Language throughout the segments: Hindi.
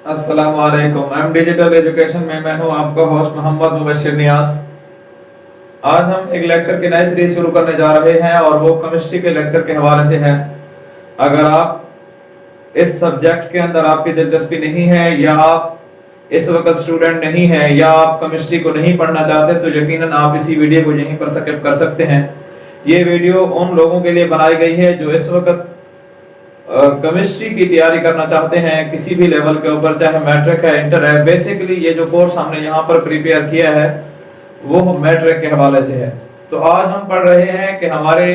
अस्सलामुअलैकुम। एम डिजिटल एजुकेशन में मैं हूं आपका होस्ट मोहम्मद मुबशिर नियाज। आज हम एक लेक्चर की नई सीरीज शुरू करने जा रहे हैं और वो केमिस्ट्री के लेक्चर के हवाले से है। अगर आप इस सब्जेक्ट के अंदर आपकी दिलचस्पी नहीं है या आप इस वक्त स्टूडेंट नहीं है या आप केमिस्ट्री को नहीं पढ़ना चाहते तो यकीनन आप इसी वीडियो को यहीं पर स्किप कर सकते हैं। ये वीडियो उन लोगों के लिए बनाई गई है जो इस वक्त केमिस्ट्री की तैयारी करना चाहते हैं किसी भी लेवल के ऊपर, चाहे मैट्रिक है, इंटर है। बेसिकली ये जो कोर्स हमने यहाँ पर प्रिपेयर किया है वो मैट्रिक के हवाले से है। तो आज हम पढ़ रहे हैं कि हमारे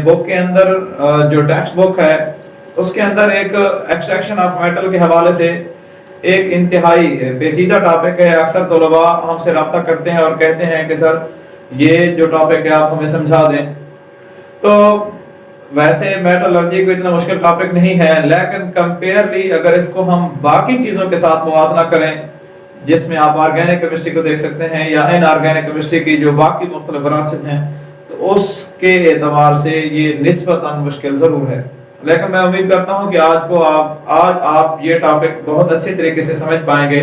बुक के अंदर जो टेक्स्ट बुक है उसके अंदर एक एक्सट्रैक्शन ऑफ मेटल के हवाले से एक इंतहाई पेचीदा टॉपिक है। अक्सर तलबा हमसे रब्ता करते हैं और कहते हैं कि सर ये जो टॉपिक है आप हमें समझा दें। तो वैसे मेटलर्जी कोई इतना मुश्किल टॉपिक नहीं है, लेकिन कंपेयरली अगर इसको हम बाकी चीजों के साथ मुवाजना करें जिसमें आप ऑर्गेनिक केमिस्ट्री को देख सकते हैं या इनऑर्गेनिक केमिस्ट्री की जो बाकी मुख्तलिफ ब्रांचेस हैं, तो उसके एतबार से ये निस्बतन मुश्किल जरूर है। लेकिन मैं उम्मीद करता हूं कि आज आप ये टॉपिक बहुत अच्छे तरीके से समझ पाएंगे।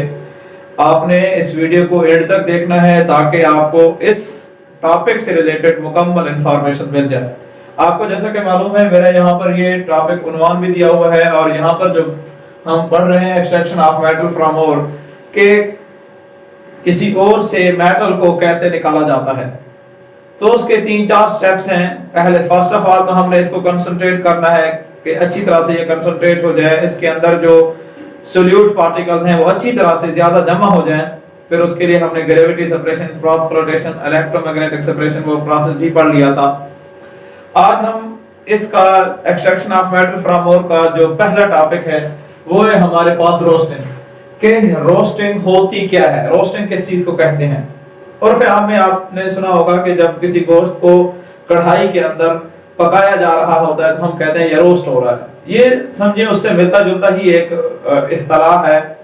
आपने इस वीडियो को एंड तक देखना है ताकि आपको इस टॉपिक से रिलेटेड मुकम्मल इंफॉर्मेशन मिल जाए। आपको जैसा कि मालूम है मेरा यहाँ पर ये टॉपिक उन्वान भी दिया हुआ है और यहाँ पर जो हम पढ़ रहे हैं एक्सट्रैक्शन ऑफ मेटल फ्रॉम ओर के किसी और से मेटल को कैसे निकाला जाता है। तो उसके 3-4 स्टेप्स हैं। पहले फर्स्ट ऑफ ऑल तो हमने इसको कंसंट्रेट करना है कि अच्छी तरह से ये कंसंट्रेट हो जाए, इसके अंदर जो सोल्यूट पार्टिकल्स हैं वो अच्छी तरह से ज्यादा जमा हो जाएं। फिर उसके लिए हमने gravity separation, froth flotation, electromagnetic separation वो प्रोसेस भी पढ़ लिया था। आज हम इसका एक्सट्रैक्शन ऑफ मेटल फ्रॉम ओर का जो पहला टॉपिक है वो है हमारे पास रोस्टिंग। कि रोस्टिंग होती क्या है, रोस्टिंग किस चीज को कहते हैं। और फिर आपने सुना होगा कि जब किसी गोश्त को कढ़ाई के अंदर पकाया जा रहा होता है तो हम कहते हैं ये रोस्ट हो रहा है। ये समझिए उससे मिलता जुलता ही एक इस्तिलाह है।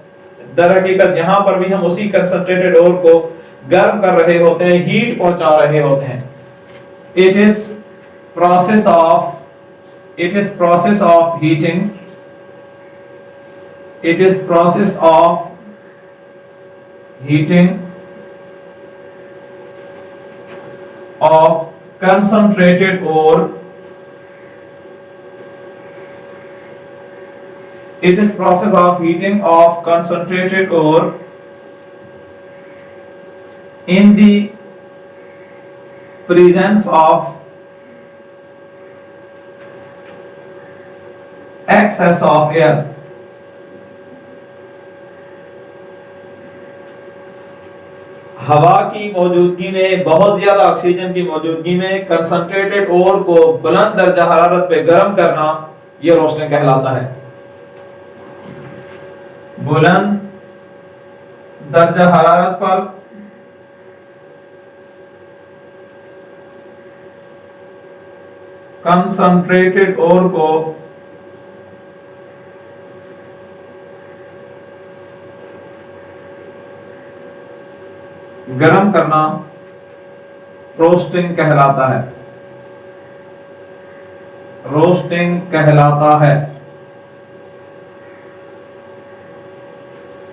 दर हकीकत यहाँ पर भी हम उसी कंसंट्रेटेड ओर को गर्म कर रहे होते हैं, हीट पहुंचा रहे होते हैं। It is process of heating. It is process of heating of concentrated ore. It is process of heating of concentrated ore in the presence of excess of air. हवा की मौजूदगी में, बहुत ज्यादा ऑक्सीजन की मौजूदगी में कंसंट्रेटेड ओर को बुलंद दर्जा हरारत पे गर्म करना यह रोस्टिंग कहलाता है। बुलंद दर्जा हरारत पर कंसंट्रेटेड ओर को गर्म करना रोस्टिंग कहलाता है। रोस्टिंग कहलाता है।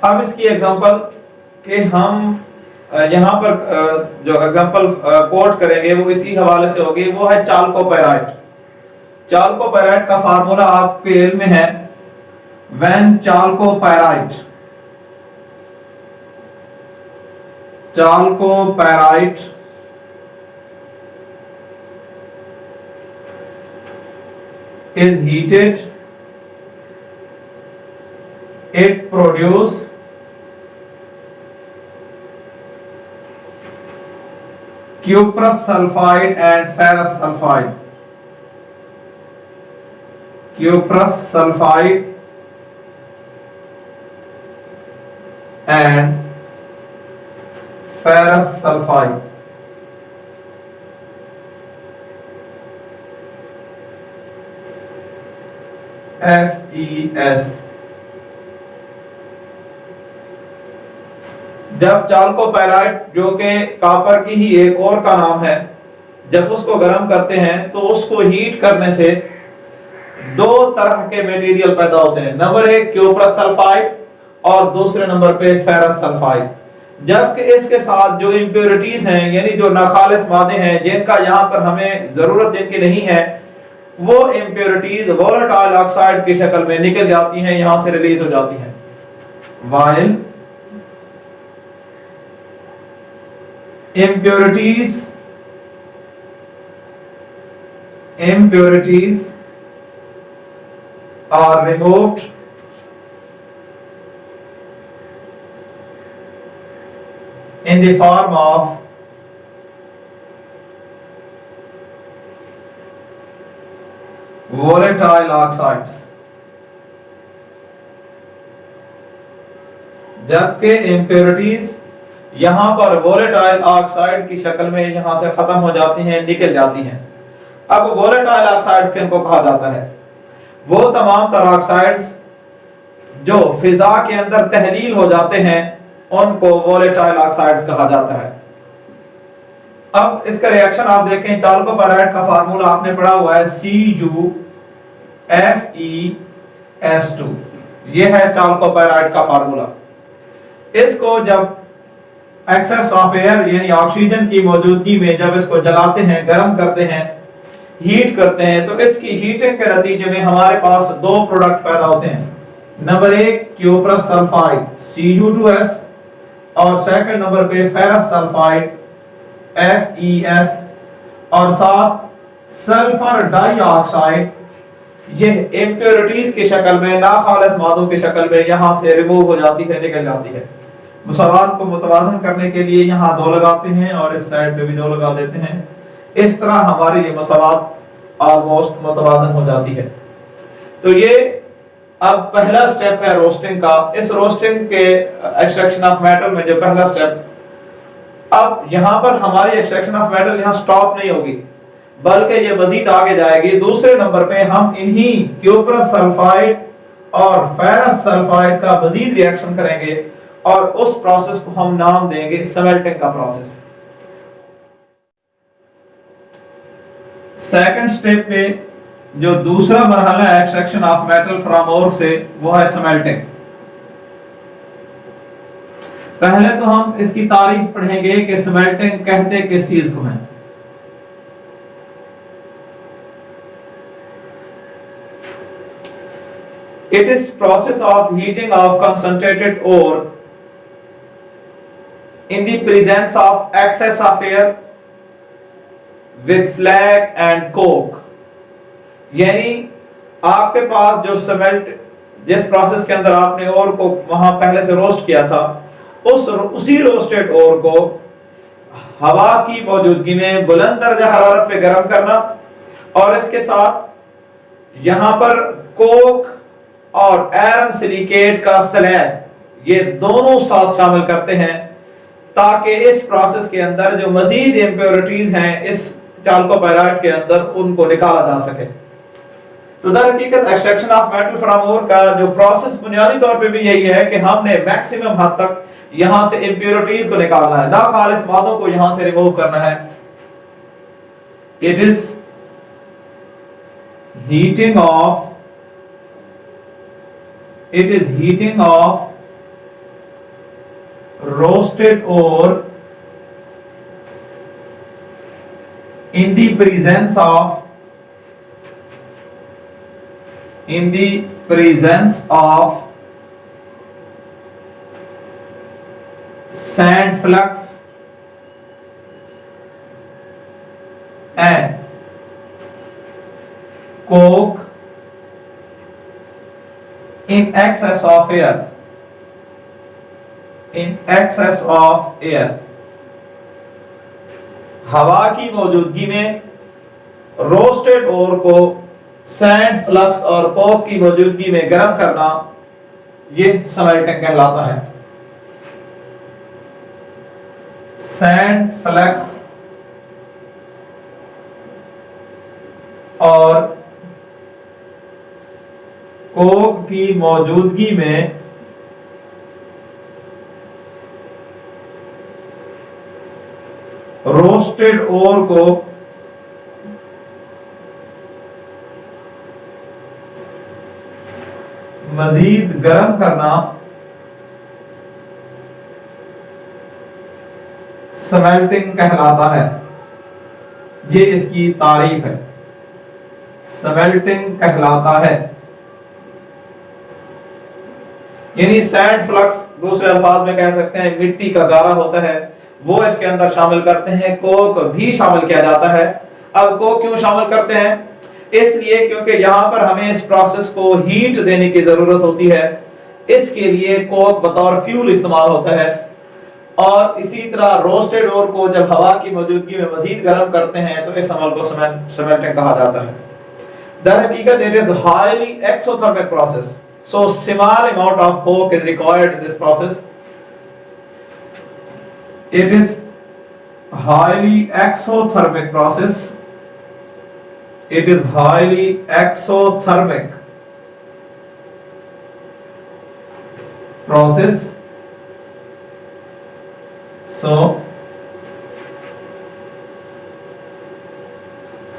अब इसकी एग्जांपल कि हम यहां पर जो एग्जांपल कोट करेंगे वो इसी हवाले से होगी, वो है चाल्कोपाइराइट। चाल्कोपाइराइट का फार्मूला आपके इल्म में है। When chalcopyrite is heated, it produces cuprous sulfide and ferrous sulfide. Cuprous sulfide and ferrous sulfide. FeS। जब चाल्कोपाइराइट जो कि कॉपर की ही एक और का नाम है, जब उसको गर्म करते हैं तो उसको हीट करने से दो तरह के मटेरियल पैदा होते हैं। नंबर एक क्यूप्रस सल्फाइड और दूसरे नंबर पे फेरस सल्फाइड। जबकि इसके साथ जो इम्प्योरिटीज हैं, यानी जो नाखालिस मादे हैं जिनका यहाँ पर हमें जरूरत जिनकी नहीं है, वो इम्प्योरिटीज वोलेटाइल ऑक्साइड की शक्ल में निकल जाती हैं, यहां से रिलीज हो जाती हैं। While impurities are removed in the form of volatile oxides, जबकि impurities यहां पर वोलेटाइल ऑक्साइड की शक्ल में यहां से खत्म हो जाती हैं, निकल जाती हैं। अब वोलेटाइल ऑक्साइड्स किनको कहा जाता है? वो तमाम तरह ऑक्साइड्स जो फिजा के अंदर तहलील हो जाते हैं उनको वोलेटाइल ऑक्साइड्स कहा जाता है। अब इसका रिएक्शन आप देखें, चाल्कोपेराइड का फार्मूला आपने पढ़ा हुआ है CuFeS2, ये है चाल्कोपेराइड का फार्मूला। इसको जब एक्सेस ऑफ एयर यानी ऑक्सीजन की मौजूदगी में जब इसको जलाते हैं, गर्म करते हैं, हीट करते हैं, तो इसकी हीटिंग के नतीजे में हमारे पास दो प्रोडक्ट पैदा होते हैं। नंबर एक क्यूप्रस सल्फाइड Cu2S और सेकंड नंबर पे फेरस सल्फाइड FeS और साथ सल्फर डाइऑक्साइड। ये इम्प्योरिटीज की शक्ल में, नाखालिस मादों की शक्ल में यहां से रिमूव हो जाती है, निकल जाती है। मुसावात को मुतवाजन करने के लिए यहाँ दो लगाते हैं और इस साइड पे भी दो लगा देते हैं। इस तरह हमारी ये मुसावात ऑलमोस्ट मुतवाजन हो जाती है। तो ये अब पहला स्टेप है रोस्टिंग का। इस रोस्टिंग के एक्सट्रैक्शन ऑफ मेटल में जो पहला स्टेप, अब यहाँ पर हमारी एक्सट्रैक्शन ऑफ मेटल यहाँ स्टॉप नहीं होगी, बल्कि ये मजीद आगे जाएगी। दूसरे नंबर पे हम इन्हीं क्यूप्रस सल्फाइड और फेरस सल्फाइड का मजीद रिएक्शन करेंगे और उस प्रोसेस को हम नाम देंगे स्मेल्टिंग का प्रोसेस। सेकंड स्टेप पे जो दूसरा मरहला है एक्सट्रैक्शन ऑफ मेटल फ्रॉम ओर से, वो है स्मेल्टिंग। पहले तो हम इसकी तारीफ पढ़ेंगे कि स्मेल्टिंग कहते किस चीज को है। It is process of heating of concentrated ore in the presence of excess of air with slag and coke। यानी आपके पास जो स्मेल्ट, जिस प्रोसेस के अंदर आपने ओर को वहां पहले से रोस्ट किया था, उसी रोस्टेड ओर को हवा की मौजूदगी में बुलंद दर्जा हरारत पे गर्म करना और इसके साथ यहां पर कोक और आयरन सिलिकेट का स्लैग, ये दोनों साथ शामिल करते हैं ताकि इस प्रोसेस के अंदर जो मजीद इम्प्योरिटीज हैं इस चाल्कोपेराइड के अंदर उनको निकाला जा सके। तो दर हकीकत एक्सट्रैक्शन ऑफ मेटल फ्रॉम ओर का जो प्रोसेस बुनियादी तौर पे भी यही है कि हमने मैक्सिमम हद तक यहां से इम्प्योरिटीज को निकालना है, नाखालिस मादों को यहां से रिमूव करना है। It is heating of roasted ore in the presence of sand flux and coke in excess of air, हवा की मौजूदगी में रोस्टेड ओर को सैंड फ्लक्स और कोक की मौजूदगी में गर्म करना, ये स्मेल्टिंग कहलाता है। सैंड फ्लक्स और कोक की मौजूदगी में रोस्टेड ओर को मजीद गर्म करना, स्मेल्टिंग कहलाता है। ये इसकी तारीफ है, स्मेल्टिंग कहलाता है। यानी सैंड फ्लक्स, दूसरे अल्फाज में कह सकते हैं मिट्टी का गारा होता है, वो इसके अंदर शामिल करते हैं। कोक भी शामिल किया जाता है। अब कोक क्यों शामिल करते हैं? इसलिए क्योंकि यहां पर हमें इस प्रोसेस को हीट देने की जरूरत होती है, इसके लिए कोक बतौर फ्यूल इस्तेमाल होता है। और इसी तरह रोस्टेड ओर को जब हवा की मौजूदगी में मजीद गर्म करते हैं तो इस अमल को स्मेल्टिंग कहा जाता है। दर हकीकत it is highly exothermic process, so small amount of coke is required in this process. It is highly exothermic process. It is highly exothermic process. So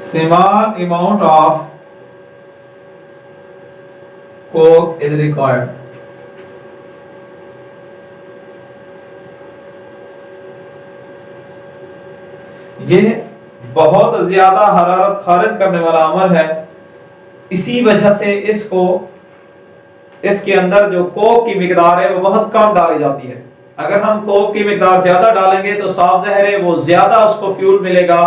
small amount of coke is required. ये बहुत ज्यादा हरारत खारिज करने वाला अमल है, इसी वजह से इसके अंदर जो कोक की मिकदार है वो बहुत कम डाली जाती है। अगर हम कोक की मिकदार ज्यादा डालेंगे तो साफ ज़ाहिर है वो ज्यादा उसको फ्यूल मिलेगा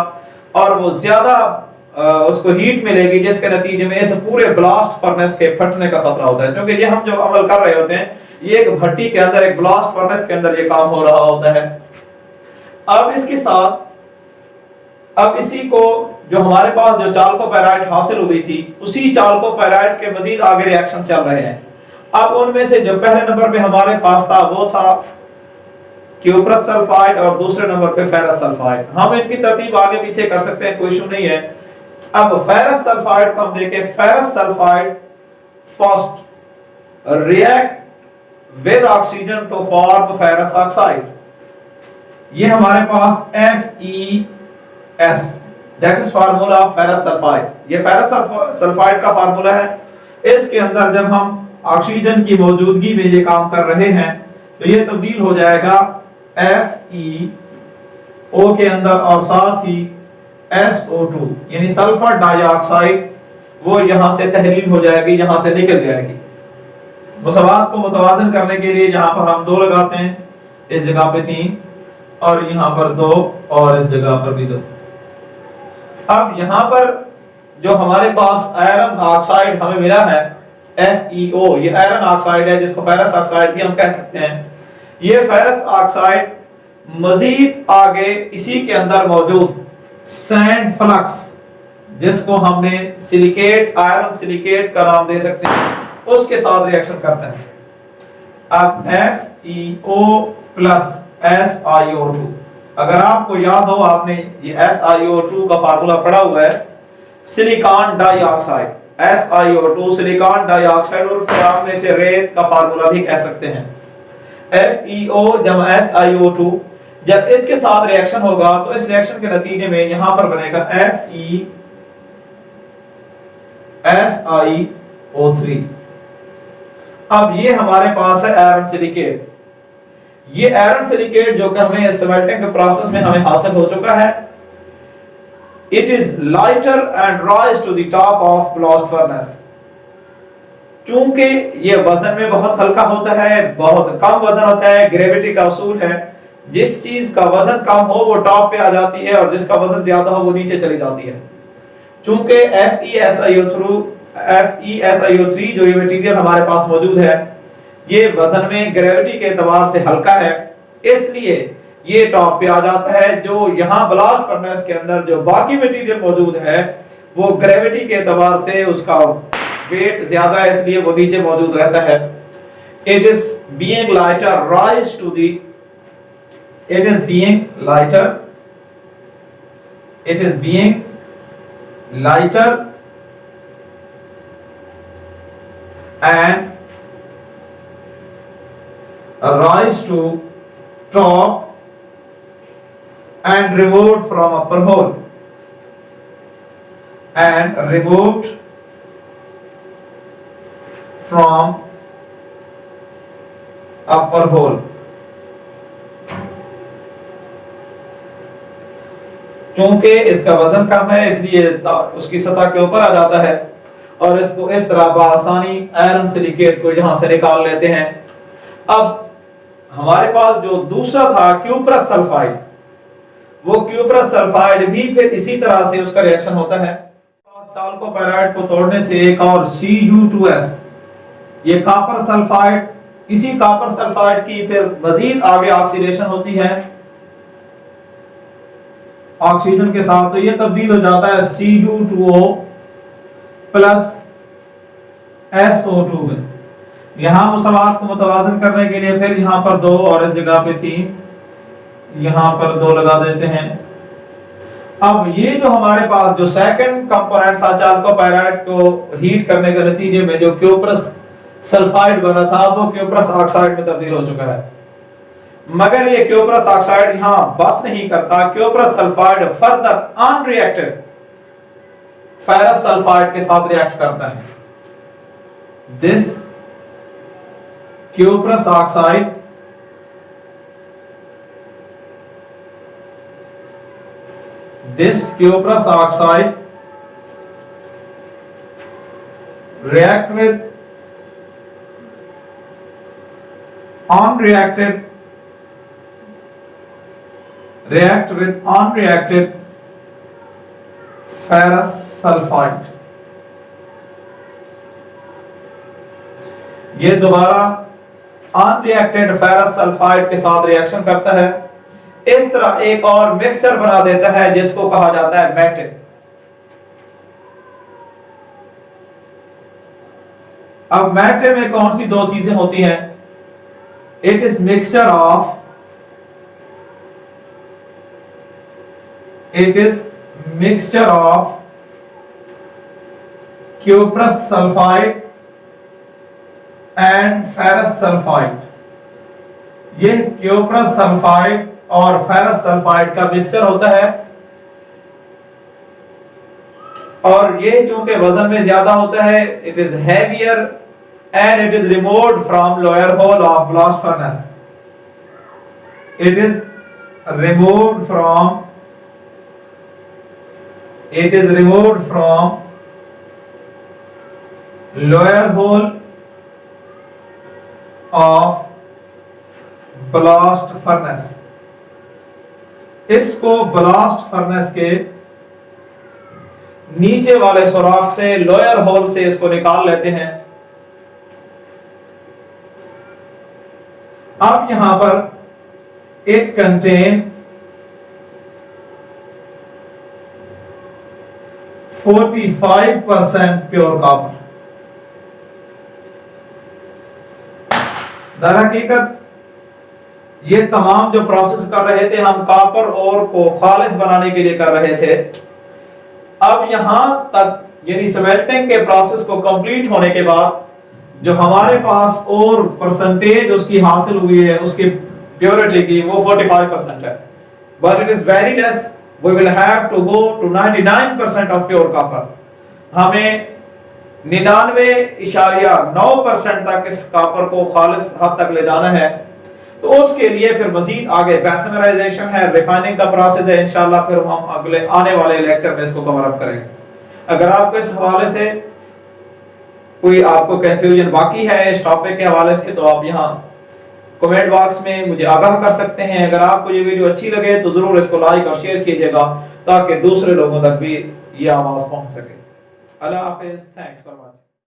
और वो ज्यादा उसको हीट मिलेगी, जिसके नतीजे में इस पूरे ब्लास्ट फर्नेस के फटने का खतरा होता है। क्योंकि ये हम जो अमल कर रहे होते हैं, ये एक भट्टी के अंदर, एक ब्लास्ट फर्नेस के अंदर ये काम हो रहा होता है। अब इसके साथ अब इसी को जो हमारे पास जो चाल्कोपेराइट हासिल हुई थी, उसी चाल्कोपेराइट के मजीद आगे रिएक्शन चल रहे हैं। अब उनमें से जो पहले नंबर पे हमारे पास था वो था क्यूप्रस सल्फाइड और दूसरे नंबर पे फेरस सल्फाइड। हम इनकी तरतीब आगे पीछे कर सकते हैं, कोई इशू नहीं है। अब फेरस सल्फाइड को हम देखें। Ferrous sulphide first react with oxygen to form ferrous oxide. ये हमारे पास FeS, that is formula of ferrous sulphide. ये फेरस सल्फाइड का फार्मूला है। इसके अंदर जब हम ऑक्सीजन की मौजूदगी में ये काम कर रहे हैं तो ये तब्दील हो जाएगा FeO के अंदर और साथ ही SO2 यानी सल्फर डाइऑक्साइड, वो यहां से तहलील हो जाएगी, यहां से निकल जाएगी। मुसावात को मुतवाजन करने के लिए यहां पर हम 2 लगाते हैं, इस जगह पे 3 और यहां पर 2 और इस जगह पर भी 2। अब यहां पर जो हमारे पास आयरन ऑक्साइड हमें मिला है FeO, ये आयरन ऑक्साइड है जिसको फेरस ऑक्साइड भी हम कह सकते हैं। ये फेरस ऑक्साइड मजीद आगे इसी के अंदर मौजूद सैंड फ्लक्स, जिसको हमने सिलिकेट, आयरन सिलिकेट का नाम दे सकते हैं, उसके साथ रिएक्शन करता है। अब FeO प्लस SiO2, अगर आपको याद हो, आपने ये SiO2 का फार्मूला पढ़ा हुआ है, silicon dioxide, SiO2 silicon dioxide, और फिर आप में से रेत का फार्मूला भी कह सकते हैं। FeO जमा SiO2, जब इसके साथ रिएक्शन होगा तो इस रिएक्शन के नतीजे में यहां पर बनेगा FeSiO3। अब ये हमारे पास है आयरन सिलिकेट। ये आयरन सिलिकेट जो कि हमें स्मेल्टिंग के प्रोसेस में हमें हासिल हो चुका है, it is lighter and rise to the top of blast furnace. चूंकि ये वजन में बहुत हल्का होता है, बहुत कम वजन होता है, ग्रेविटी का उसूल है, जिस चीज का वजन कम हो वो टॉप पे आ जाती है और जिसका वजन ज्यादा हो वो नीचे चली जाती है। चूंकि FeSiO3 जो ये मटेरियल हमारे पास मौजूद है, ये वजन में ग्रेविटी के एतबार से हल्का है, इसलिए ये टॉप पे आ जाता है। जो यहाँ ब्लास्ट फर्नेस के अंदर जो बाकी मटेरियल मौजूद है वो ग्रेविटी के एतबार से उसका वेट ज्यादा है, इसलिए वो नीचे मौजूद रहता है। It is being lighter rise to the, it is being lighter, it is being lighter and rise to top and removed from upper hole, and removed from upper hole। चूंकि इसका वजन कम है इसलिए उसकी सतह के ऊपर आ जाता है और इसको इस तरह बआसानी आयरन सिलिकेट को यहां से निकाल लेते हैं। अब हमारे पास जो दूसरा था क्यूप्रस सल्फाइड, वो क्यूप्रस सल्फाइड भी फिर इसी तरह से उसका रिएक्शन होता है। चाल्कोपेराइड को तोड़ने से एक और Cu2S, ये कॉपर सल्फाइड, इसी कॉपर सल्फाइड की फिर मजीद आगे ऑक्सीडेशन होती है ऑक्सीजन के साथ, तो ये तब्दील हो जाता है Cu2O प्लस SO2 में। यहां मुसावात को मुतवाजन करने के लिए फिर यहां पर 2 और इस जगह पे 3, यहां पर 2 लगा देते हैं। अब ये जो हमारे पास जो सेकंड कंपोनेंट था चाल्कोपेराइड को हीट करने के नतीजे में जो क्यूप्रस सल्फाइड बना था वो क्यूप्रस ऑक्साइड में तब्दील हो चुका है। मगर ये क्यूप्रस ऑक्साइड यहां बस नहीं करता, cuprous sulphide further unreacted ferrous sulphide के साथ रिएक्ट करता है। This cuprous oxide react with unreacted ferrous sulfide। ये दोबारा अनरिएक्टेड फेरस सल्फाइड के साथ रिएक्शन करता है, इस तरह एक और मिक्सचर बना देता है जिसको कहा जाता है मेटे। अब मेटे में कौन सी 2 चीजें होती हैं? It is mixture of cuprous sulphide and ferrous sulphide. ये क्यूप्रस सल्फाइड और फेरस सल्फाइड का मिक्सचर होता है और ये चूंकि वजन में ज्यादा होता है, it is heavier and it is removed from lower hole of blast furnace. It is removed from lower hole of blast furnace. इसको ब्लास्ट फर्नेस के नीचे वाले सुराख से, लोअर होल से इसको निकाल लेते हैं। अब यहां पर इट कंटेन 45% प्योर कॉपर। दर हकीकत ये तमाम जो प्रोसेस कर रहे थे हम कॉपर और को खालिस बनाने के लिए कर रहे थे। अब यहां तक यानी स्मेल्टिंग के प्रोसेस को कंप्लीट होने के बाद जो हमारे पास और परसेंटेज उसकी हासिल हुई है उसकी प्योरिटी की, वो 45% है, but it is very less. We will have to go to 99% of pure copper. हमें 99.9% तक इस कॉपर को खालिस हद तक ले जाना है। तो उसके लिए फिर मजीद आगे बेसमराइजेशन है, रिफाइनिंग का प्रोसेस है। इंशाल्लाह फिर हम अगले आने वाले लेक्चर में इसको कवर अप करेंगे। अगर आपको इस हवाले से कोई आपको कंफ्यूजन बाकी है इस टॉपिक के हवाले से, तो आप यहाँ कमेंट बॉक्स में मुझे आगाह कर सकते हैं। अगर आपको ये वीडियो अच्छी लगे तो जरूर इसको लाइक और शेयर कीजिएगा ताकि दूसरे लोगों तक भी ये आवाज पहुंच सके। अल्लाह हाफिज, थैंक्स फॉर वॉचिंग।